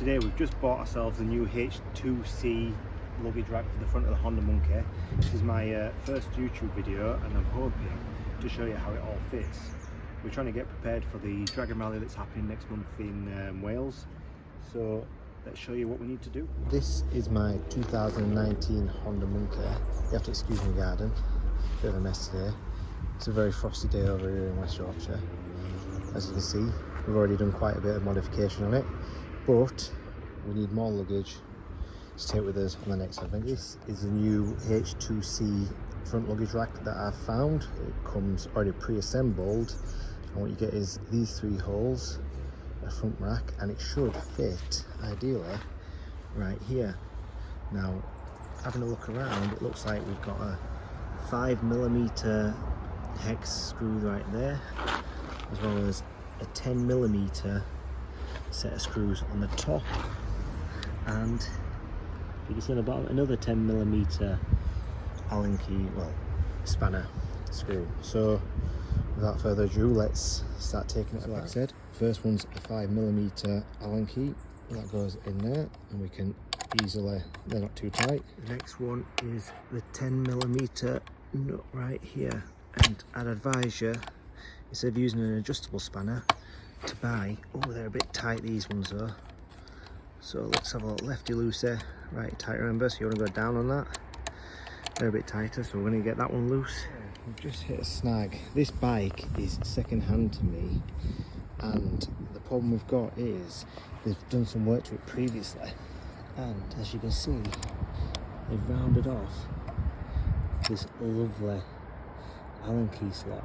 Today we've just bought ourselves a new H2C luggage rack for the front of the Honda Monkey. This is my first YouTube video and I'm hoping to show you how it all fits. We're trying to get prepared for the Dragon Rally that's happening next month in Wales. So let's show you what we need to do. This is my 2019 Honda Monkey. You have to excuse my garden, bit of a mess today. It's a very frosty day over here in West Yorkshire. As you can see, we've already done quite a bit of modification on it, but we need more luggage to take with us on the next adventure. This is a new H2C front luggage rack that I've found. It comes already pre-assembled, and what you get is these three holes, a front rack, and it should fit ideally right here. Now, having a look around, it looks like we've got a 5mm hex screw right there, as well as a 10mm set of screws on the top, and you can see on the bottom another 10mm Allen key, well, spanner screw. So without further ado, let's start taking it apart. Like I said, first one's a 5mm Allen key that goes in there, and we can easily, they're not too tight. The next one is the 10mm nut right here, and I'd advise you, instead of using an adjustable spanner, to buy, oh, they're a bit tight, these ones though. So let's have a look. Lefty loosey, righty tight, remember, so you want to go down on that. They're a bit tighter, so we're going to get that one loose. We've just hit a snag. This bike is second hand to me, and the problem we've got is they've done some work to it previously, and as you can see, they've rounded off this lovely Allen key slot.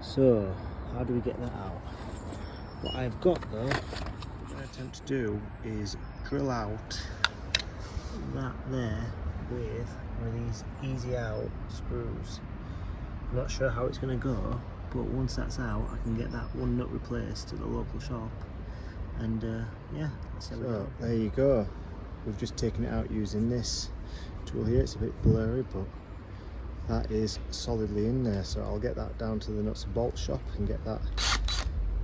So how do we get that out? What I've got though, what I attempt to do is drill out that there with one of these easy out screws. I'm not sure how it's going to go, but once that's out I can get that one nut replaced at the local shop, and yeah, that's how we go. There you go. We've just taken it out using this tool here. It's a bit blurry, but that is solidly in there, so I'll get that down to the nuts and bolts shop and get that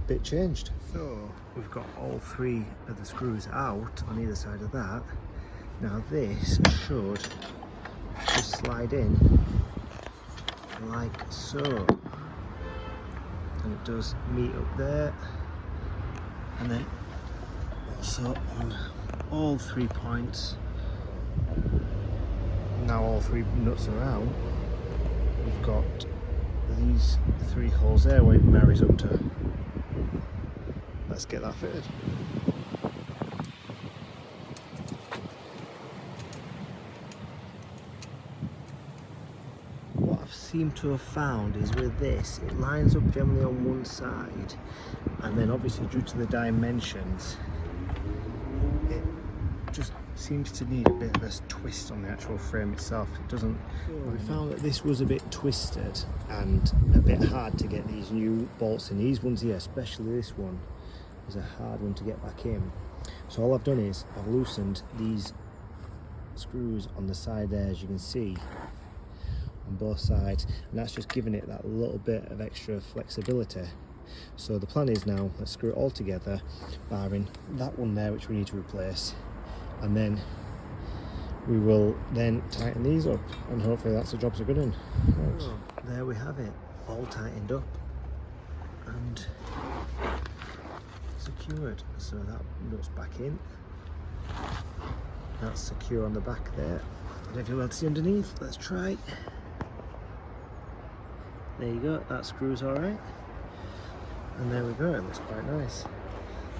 bit changed. So we've got all three of the screws out on either side of that. Now this should just slide in like so, and it does meet up there, and then also on all 3 points. Now all three nuts are out. We've got these three holes there where it marries up to. Let's get that fitted. What I've seemed to have found is with this, it lines up generally on one side, and then obviously due to the dimensions, it just seems to need a bit of a twist on the actual frame itself. It doesn't. We found that this was a bit twisted and a bit hard to get these new bolts in. These ones here, especially this one, is a hard one to get back in. So all I've done is I've loosened these screws on the side there, as you can see, on both sides, and that's just giving it that little bit of extra flexibility. So the plan is now, let's screw it all together, barring that one there which we need to replace, and then we will then tighten these up, and hopefully that's the job's a good one. Right. So there we have it, all tightened up and secured. So that nut's back in, that's secure on the back there, and if you want to see underneath, let's try. There you go, that screw's alright, and there we go, it looks quite nice.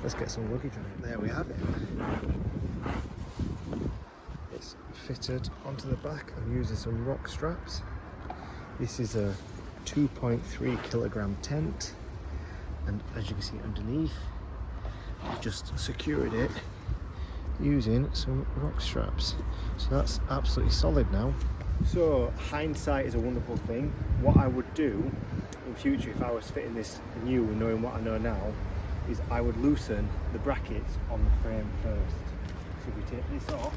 Let's get some luggage on it. There we have it. It's fitted onto the back. I'm using some rock straps. This is a 2.3 kilogram tent, and as you can see underneath, I've just secured it using some rock straps. So that's absolutely solid now. So hindsight is a wonderful thing. What I would do in future if I was fitting this new, knowing what I know now, is I would loosen the brackets on the frame first. So if we take this off,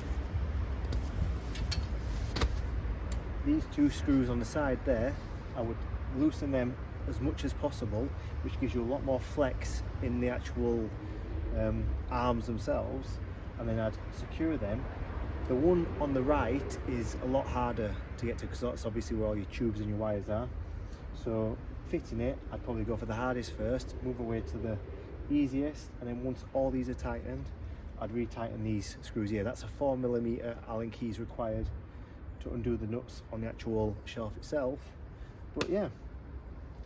these two screws on the side there, I would loosen them as much as possible, which gives you a lot more flex in the actual arms themselves, and then I'd secure them. The one on the right is a lot harder to get to because that's obviously where all your tubes and your wires are. So fitting it, I'd probably go for the hardest first, move away to the easiest, and then once all these are tightened, I'd retighten these screws here. That's a 4mm Allen keys required to undo the nuts on the actual shelf itself. But yeah,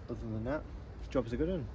other than that, job's a good one.